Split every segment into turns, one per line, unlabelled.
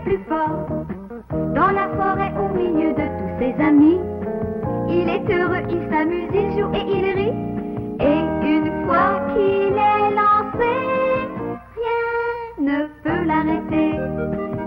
le plus fort. Dans la forêt, au milieu de tous ses amis, il est heureux, il s'amuse, il joue et il rit. Et une fois qu'il est lancé, rien ne peut l'arrêter.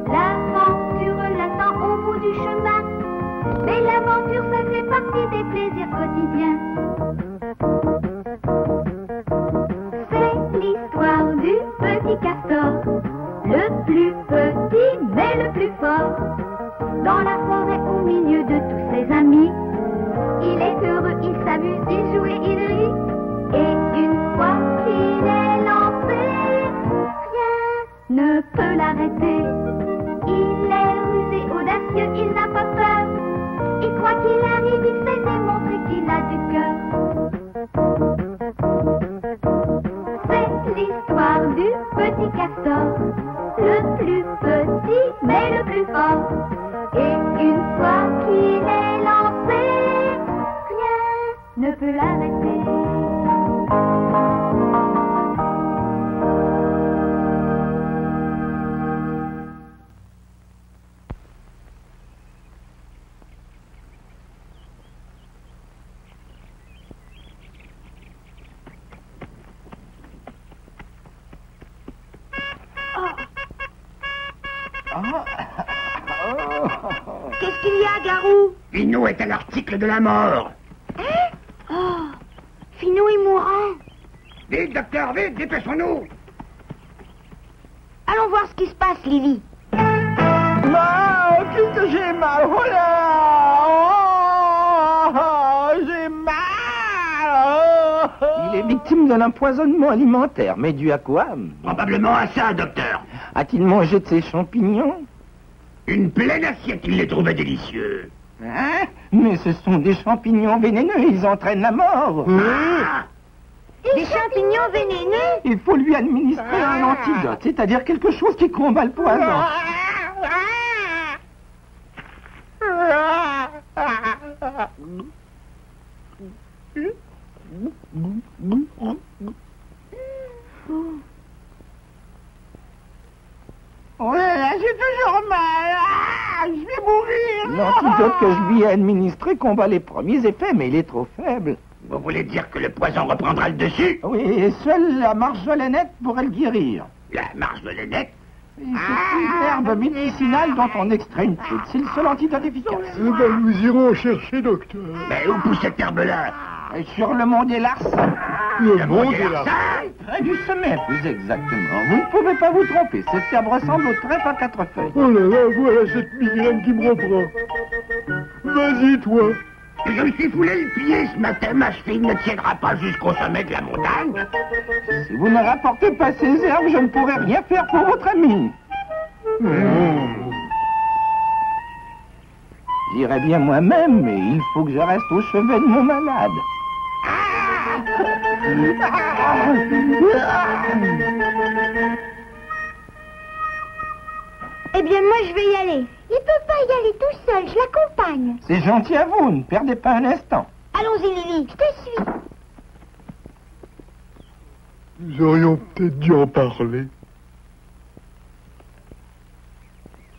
L'aventure l'attend au bout du chemin, mais l'aventure, ça fait partie des plaisirs quotidiens. C'est l'histoire du petit castor, le plus petit mais le plus fort. Dans la forêt, au milieu de tous ses amis, il est heureux, il s'amuse, il joue et il rit. Et une fois qu'il est lancé, rien ne peut l'arrêter. Il est rusé, audacieux, il n'a pas peur. Et quoi qu'il arrive, il sait démontrer qu'il a du cœur. C'est l'histoire du petit castor, le plus petit mais le plus fort. Et une fois qu'il est lancé, rien ne peut l'arrêter.
Qu'est-ce qu'il y a, Garou?
Finot est à l'article de la mort.
Hein? Oh, Finot est mourant.
Vite, docteur, vite, dépêchons-nous.
Allons voir ce qui se passe, Lily.
Qu'est-ce que j'ai mal? Oh là! Oh, j'ai mal! Il est victime d'un empoisonnement alimentaire, mais dû à quoi?
Probablement à ça, docteur.
A-t-il mangé de ces champignons?
Une pleine assiette, il les trouvait délicieux.
Hein? Mais ce sont des champignons vénéneux, ils entraînent la mort.
Ah!
Des champignons vénéneux?
Il faut lui administrer un antidote, c'est-à-dire quelque chose qui combat le poison. Oh là là, j'ai toujours mal. Je vais mourir. L'antidote que je lui ai administré combat les premiers effets, mais il est trop faible.
Vous voulez dire que le poison reprendra le dessus?
Oui, et seule la marjolainette pourrait le guérir.
La marjolainette?
C'est une herbe médicinale dont on extrait une poudre. C'est le seul antidote efficace.
Eh ben, nous irons chercher, docteur.
Mais où pousse cette herbe-là?
Et sur le mont des Larsen.
Le monde est là.
Près du sommet, plus exactement. Vous ne pouvez pas vous tromper. Cette herbe ressemble au trèfle à 4 feuilles.
Oh là là, voilà cette migraine qui me reprend. Vas-y, toi.
Je me suis foulé le pied ce matin, ma cheville ne tiendra pas jusqu'au sommet de la montagne.
Si vous ne rapportez pas ces herbes, je ne pourrai rien faire pour votre ami. J'irai bien moi-même, mais il faut que je reste au chevet de mon malade.
Eh bien, moi, je vais y aller. Il peut pas y aller tout seul, je l'accompagne.
C'est gentil à vous, ne perdez pas un instant.
Allons-y, Lily, je te suis.
Nous aurions peut-être dû en parler.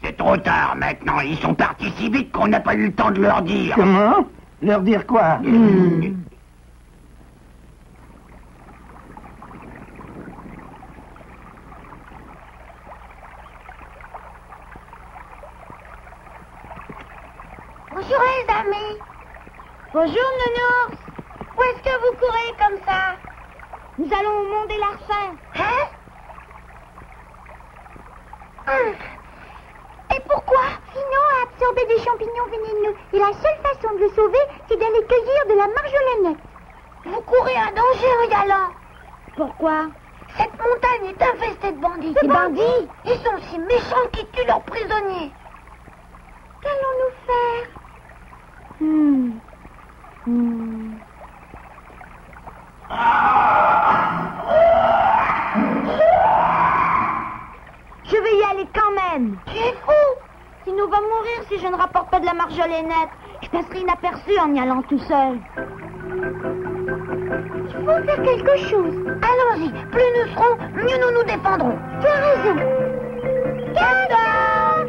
C'est trop tard maintenant, ils sont partis si vite qu'on n'a pas eu le temps de leur dire.
Comment? Leur dire quoi?
Bonjour, les amis. Bonjour, Nounours. Où est-ce que vous courez comme ça? Nous allons au mont des Larcins. Hein? Et pourquoi? Finot a absorbé des champignons vénéneux. Et la seule façon de le sauver, c'est d'aller cueillir de la marjolainette. Vous courez un danger, Riala. Pourquoi? Cette montagne est infestée de bandits. Des bandits? Ils sont si méchants qu'ils tuent leurs prisonniers. Qu'allons-nous faire? Je vais y aller quand même. Tu es fou. Finot va mourir si je ne rapporte pas de la marjolainette. Je passerai inaperçu en y allant tout seul. Il faut faire quelque chose. Allons-y. Plus nous serons, mieux nous nous défendrons. Tu as raison. Castor!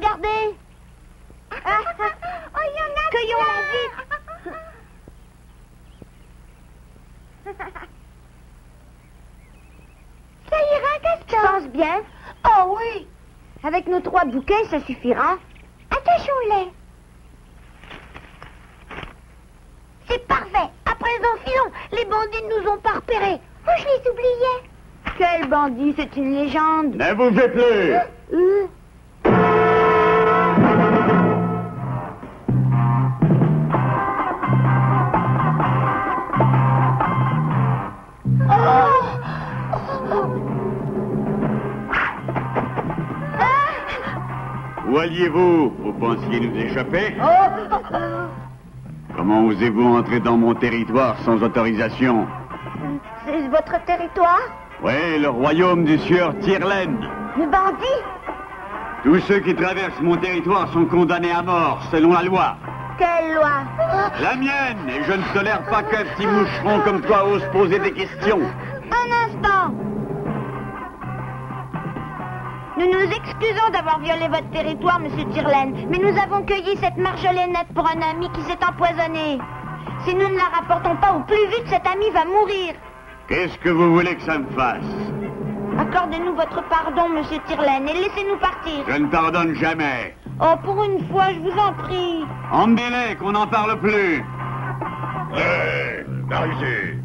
regardez. Oh, il y en a. Cueillons-la vite. Ça ira, Castor? Je pense bien. Oh oui. Avec nos 3 bouquets, ça suffira. Attachons-les. C'est parfait. À présent, filons. Les bandits ne nous ont pas repérés. Oh, je les oubliais. Quel bandit? C'est une légende.
Ne vous faites plus. Où alliez-vous? Vous pensiez nous échapper? Comment osez-vous entrer dans mon territoire sans autorisation?
C'est votre territoire?
Oui, le royaume du sieur Tyrlen.
Le bandit?
Tous ceux qui traversent mon territoire sont condamnés à mort, selon la loi.
Quelle loi?
La mienne, et je ne tolère pas qu'un petit moucheron comme toi ose poser des questions.
Un instant. Nous nous excusons d'avoir violé votre territoire, monsieur Tyrlen, mais nous avons cueilli cette marjolainette pour un ami qui s'est empoisonné. Si nous ne la rapportons pas au plus vite, cet ami va mourir.
Qu'est-ce que vous voulez que ça me fasse?
Accordez-nous votre pardon, monsieur Tyrlen, et laissez-nous partir.
Je ne pardonne jamais.
Oh, pour une fois, je vous en prie.
Emmenez-les, qu'on n'en parle plus. Par ici.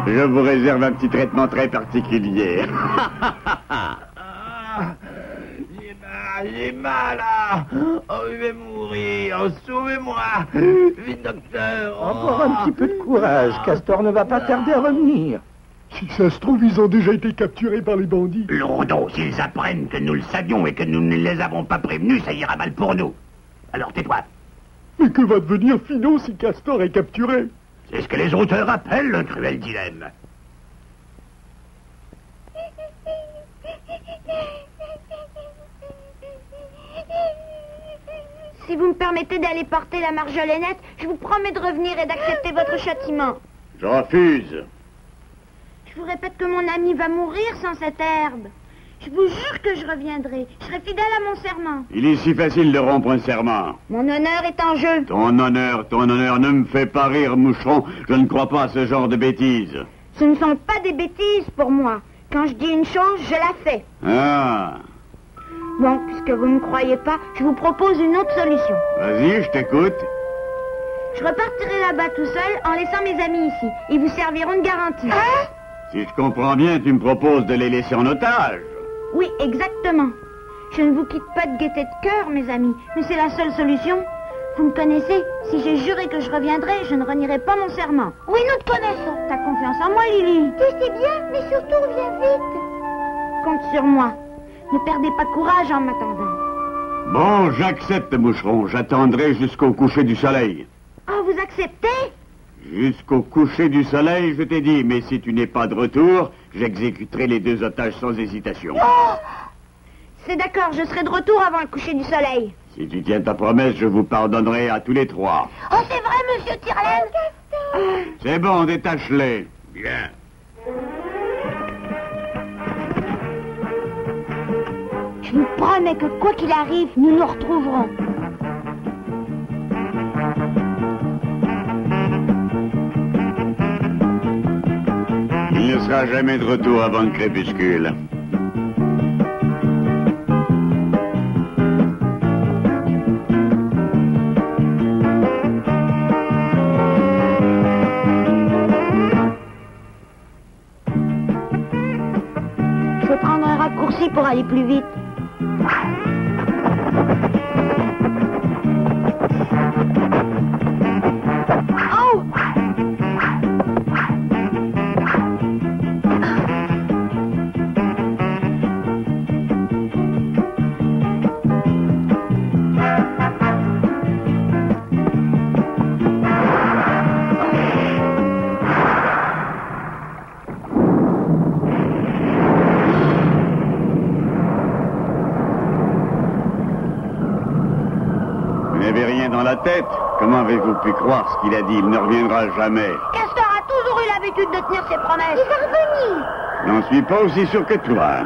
Je vous réserve un petit traitement très particulier.
J'ai mal, là. Oh, je vais mourir. Oh, sauvez-moi. Vite, docteur. Encore un petit peu de courage. Castor ne va pas tarder à revenir.
Si ça se trouve, ils ont déjà été capturés par les bandits.
Lourdeau, s'ils apprennent que nous le savions et que nous ne les avons pas prévenus, ça ira mal pour nous. Alors tais-toi.
Mais que va devenir Finot si Castor est capturé?
C'est ce que les auteurs appellent un cruel dilemme.
Si vous me permettez d'aller porter la marjolainette, je vous promets de revenir et d'accepter votre châtiment.
Je refuse.
Je vous répète que mon ami va mourir sans cette herbe. Je vous jure que je reviendrai. Je serai fidèle à mon serment.
Il est si facile de rompre un serment.
Mon honneur est en jeu.
Ton honneur, ne me fais pas rire, moucheron. Je ne crois pas à ce genre de bêtises.
Ce ne sont pas des bêtises pour moi. Quand je dis une chose, je la fais.
Ah.
Bon, puisque vous ne me croyez pas, je vous propose une autre solution.
Vas-y, je t'écoute.
Je repartirai là-bas tout seul en laissant mes amis ici. Ils vous serviront de garantie.
Si je comprends bien, tu me proposes de les laisser en otage.
Oui, exactement. Je ne vous quitte pas de gaieté de cœur, mes amis, mais c'est la seule solution. Vous me connaissez. Si j'ai juré que je reviendrai, je ne renierai pas mon serment. Oui, nous te connaissons. T'as confiance en moi, Lily? Je sais bien, mais surtout reviens vite. Compte sur moi. Ne perdez pas courage en m'attendant.
Bon, j'accepte, moucheron. J'attendrai jusqu'au coucher du soleil.
Oh, vous acceptez?
Jusqu'au coucher du soleil, je t'ai dit. Mais si tu n'es pas de retour, j'exécuterai les 2 otages sans hésitation.
Oh! C'est d'accord, je serai de retour avant le coucher du soleil.
Si tu tiens ta promesse, je vous pardonnerai à tous les 3.
Oh, c'est vrai, monsieur Tyrlen?
C'est bon, détache-les. Bien.
Je vous promets que quoi qu'il arrive, nous nous retrouverons.
Il ne sera jamais de retour avant le crépuscule.
Je vais prendre un raccourci pour aller plus vite. Oh!
Dans la tête. Comment avez-vous pu croire ce qu'il a dit? Il ne reviendra jamais.
Castor a toujours eu l'habitude de tenir ses promesses. Il va revenir.
Je n'en suis pas aussi sûr que toi.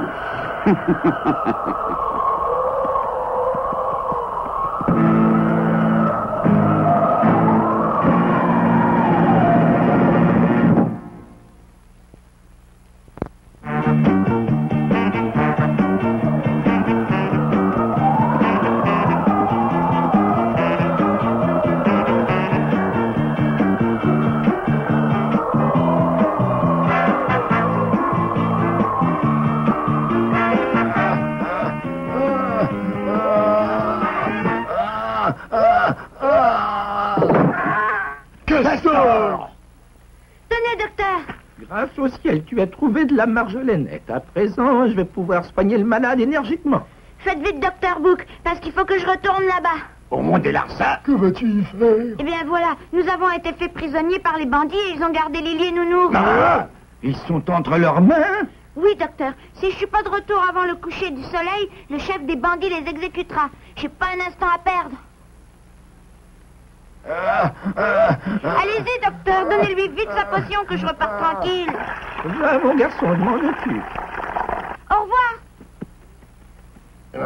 Castor!
Tenez, docteur.
Grâce au ciel, tu as trouvé de la marjolainette. À présent, je vais pouvoir soigner le malade énergiquement.
Faites vite, docteur Book, parce qu'il faut que je retourne là-bas.
Au monde des Larsa, que vas-tu y faire?
Eh bien voilà, nous avons été faits prisonniers par les bandits et ils ont gardé Lily et Nounou.
Ah!
Ils sont entre leurs mains.
Oui, docteur. Si je suis pas de retour avant le coucher du soleil, le chef des bandits les exécutera. J'ai pas un instant à perdre. Allez-y, docteur, donnez-lui vite sa potion que je reparte tranquille.
Va, mon garçon, je m'en occupe.
Au revoir.
Oh.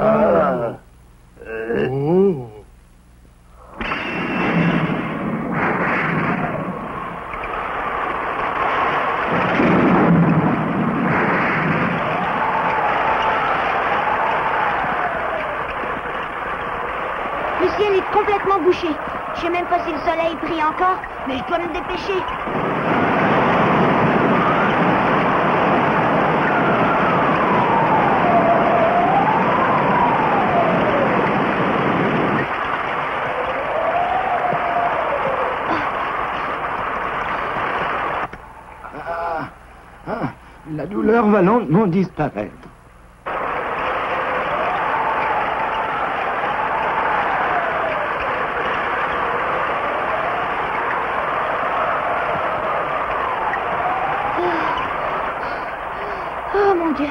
Le ciel est complètement bouché. Je sais même pas si le soleil brille encore, mais je dois me dépêcher.
La douleur va lentement disparaître.
Oh mon Dieu,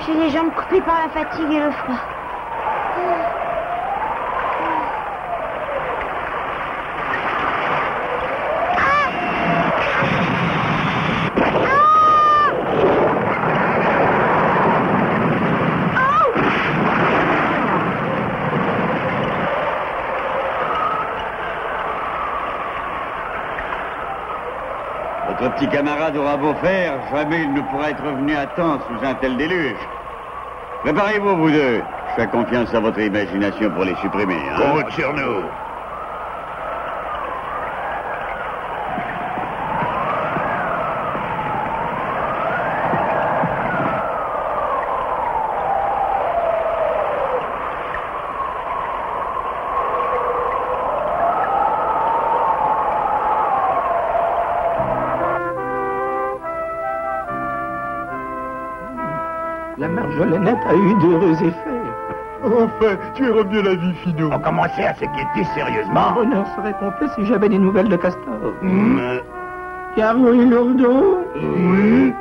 j'ai les jambes coupées par la fatigue et le froid.
Votre petit camarade aura beau faire, jamais il ne pourra être revenu à temps sous un tel déluge. Préparez-vous, vous deux. Je fais confiance à votre imagination pour les supprimer, hein.
Compte sur nous.
La marjolainette a eu d'heureux effets.
Enfin, tu es revenu à la vie, Finot.
On commençait à s'inquiéter sérieusement.
Mon bonheur serait complet si j'avais des nouvelles de Castor.
Euh,
Caroline Lourdeau.
Oui.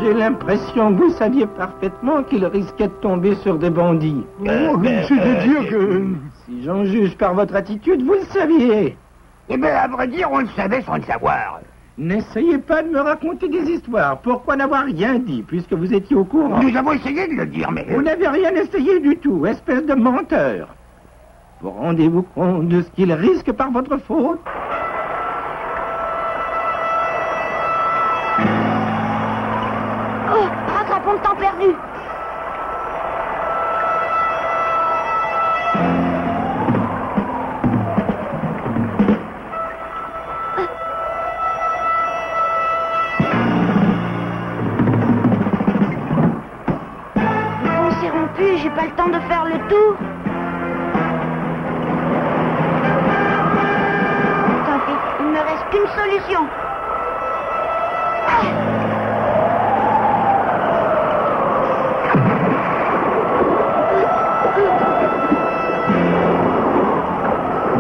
J'ai l'impression que vous saviez parfaitement qu'il risquait de tomber sur des bandits.
C'est-à-dire que...
Si j'en juge par votre attitude, vous le saviez.
Eh bien, à vrai dire, on le savait sans le savoir.
N'essayez pas de me raconter des histoires. Pourquoi n'avoir rien dit, puisque vous étiez au courant?
Nous avons essayé de le dire, mais...
Vous n'avez rien essayé du tout, espèce de menteur. Vous rendez-vous compte de ce qu'il risque par votre faute?
Oh, rattrapons le temps perdu. J'ai pas le temps de faire le tour. Tant pis, il me reste qu'une solution.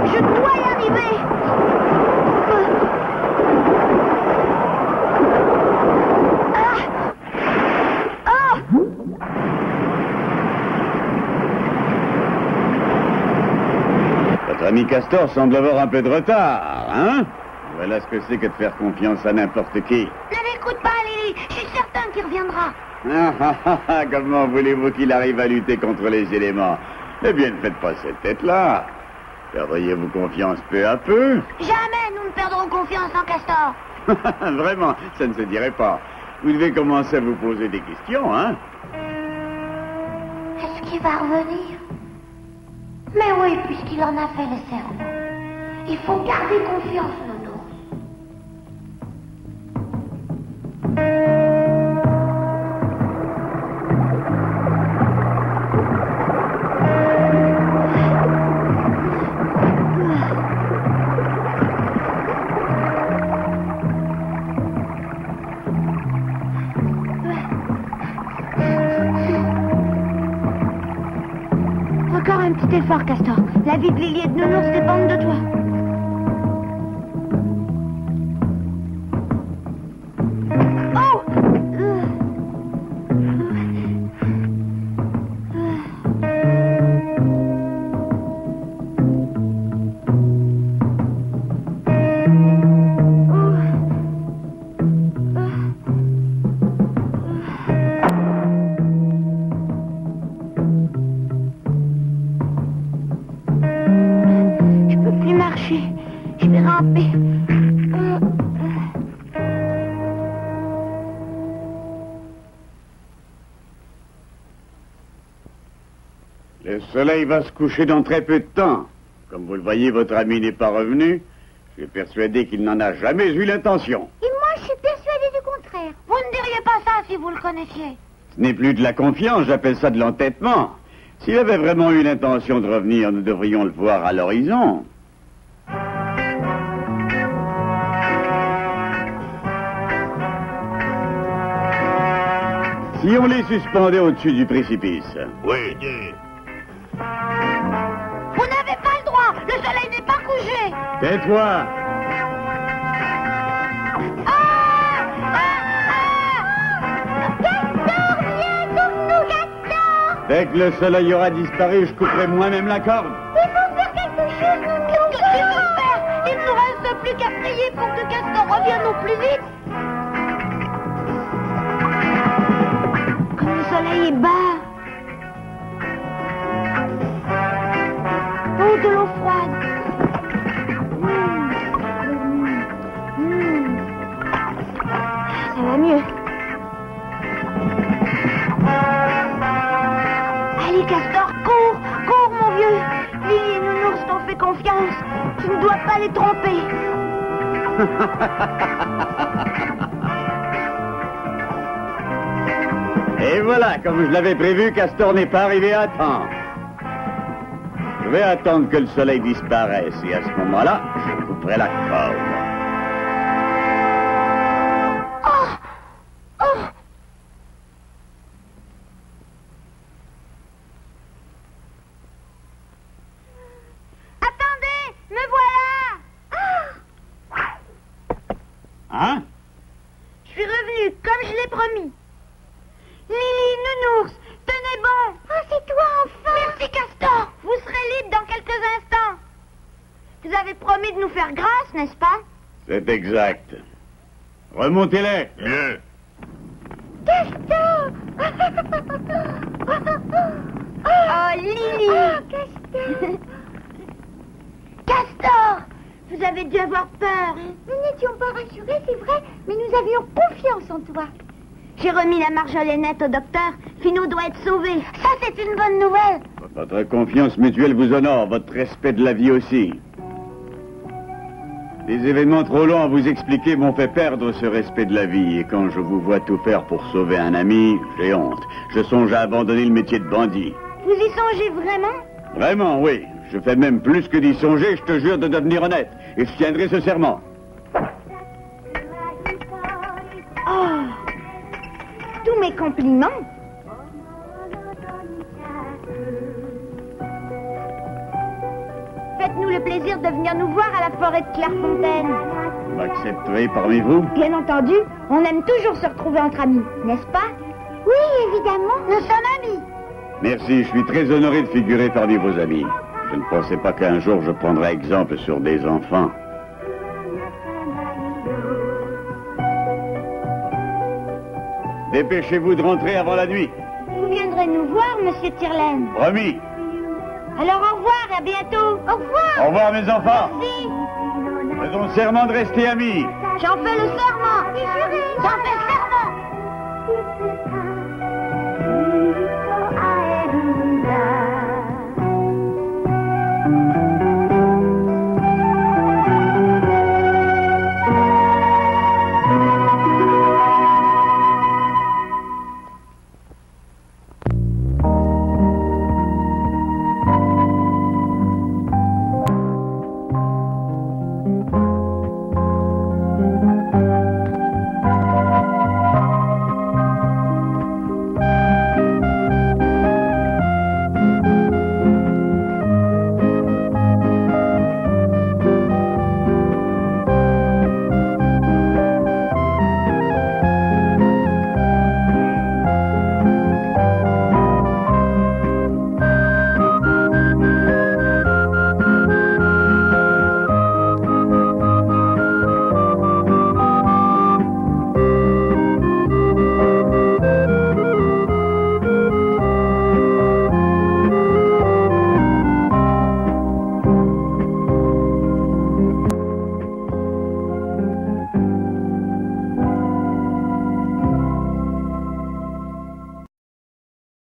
Je dois y arriver.
Votre ami Castor semble avoir un peu de retard, hein? Voilà ce que c'est que de faire confiance à n'importe qui.
N'avez T'écoutes pas, Lily. Je suis certain qu'il reviendra.
Comment voulez-vous qu'il arrive à lutter contre les éléments? Eh bien, ne faites pas cette tête-là. Perdriez-vous confiance peu à peu?
Jamais nous ne perdrons confiance en Castor.
Vraiment, ça ne se dirait pas. Vous devez commencer à vous poser des questions, hein?
Est-ce qu'il va revenir? Mais oui, puisqu'il en a fait le serment. Il faut garder confiance, Nounours. Encore un petit effort, Castor. La vie de Lily et de Nounours dépendent de toi. Je vais ramper.
Le soleil va se coucher dans très peu de temps. Comme vous le voyez, votre ami n'est pas revenu. Je suis persuadé qu'il n'en a jamais eu l'intention.
Et moi, je suis persuadée du contraire. Vous ne diriez pas ça si vous le connaissiez.
Ce n'est plus de la confiance, j'appelle ça de l'entêtement. S'il avait vraiment eu l'intention de revenir, nous devrions le voir à l'horizon. Si on les suspendait au-dessus du précipice.
Oui, dis.
Vous n'avez pas le droit. Le soleil n'est pas couché.
Tais-toi.
Castor, viens, sauve-nous, Castor.
Dès que le soleil aura disparu, je couperai moi-même la corde.
Il faut faire quelque chose, Nounours. Que peut-on faire? Il ne nous reste plus qu'à prier pour que Castor revienne au plus vite. Comme le soleil est bas. Oh, de l'eau froide. Ça va mieux. Allez, Castor, cours, cours, mon vieux. Lily et Nounours t'ont fait confiance. Tu ne dois pas les tromper.
Et voilà, comme je l'avais prévu, Castor n'est pas arrivé à temps. Je vais attendre que le soleil disparaisse et à ce moment-là, je couperai la corde.
Attendez, me voilà.
Hein?
Je suis revenu comme je l'ai promis. Lily, Nounours, tenez bon. Oh, c'est toi enfin. Merci, Castor. Vous serez libre dans quelques instants. Vous avez promis de nous faire grâce, n'est-ce pas?
C'est exact. Remontez-les.
Mieux.
Castor. Oh, Lily. Oh, Castor. Castor, vous avez dû avoir peur. Nous n'étions pas rassurés, c'est vrai, mais nous avions confiance en toi. J'ai remis la marjolainette au docteur. Finot doit être sauvé. Ça, c'est une bonne nouvelle.
Votre confiance mutuelle vous honore, votre respect de la vie aussi. Des événements trop longs à vous expliquer m'ont fait perdre ce respect de la vie. Et quand je vous vois tout faire pour sauver un ami, j'ai honte. Je songe à abandonner le métier de bandit.
Vous y songez vraiment?
Vraiment, oui. Je fais même plus que d'y songer, je te jure de devenir honnête. Et je tiendrai ce serment.
Oh, tous mes compliments. Faites-nous le plaisir de venir nous voir à la forêt de Clairefontaine.
Vous m'accepterez parmi vous?
Bien entendu, on aime toujours se retrouver entre amis, n'est-ce pas? Oui, évidemment, nous sommes amis.
Merci, je suis très honoré de figurer parmi vos amis. Je ne pensais pas qu'un jour je prendrais exemple sur des enfants. Dépêchez-vous de rentrer avant la nuit.
Vous viendrez nous voir, monsieur Tirlaine.
Promis.
Alors au revoir et à bientôt. Au revoir.
Au revoir, mes enfants.
Merci.
Faisons serment de rester amis.
J'en fais le serment. J'en fais le serment.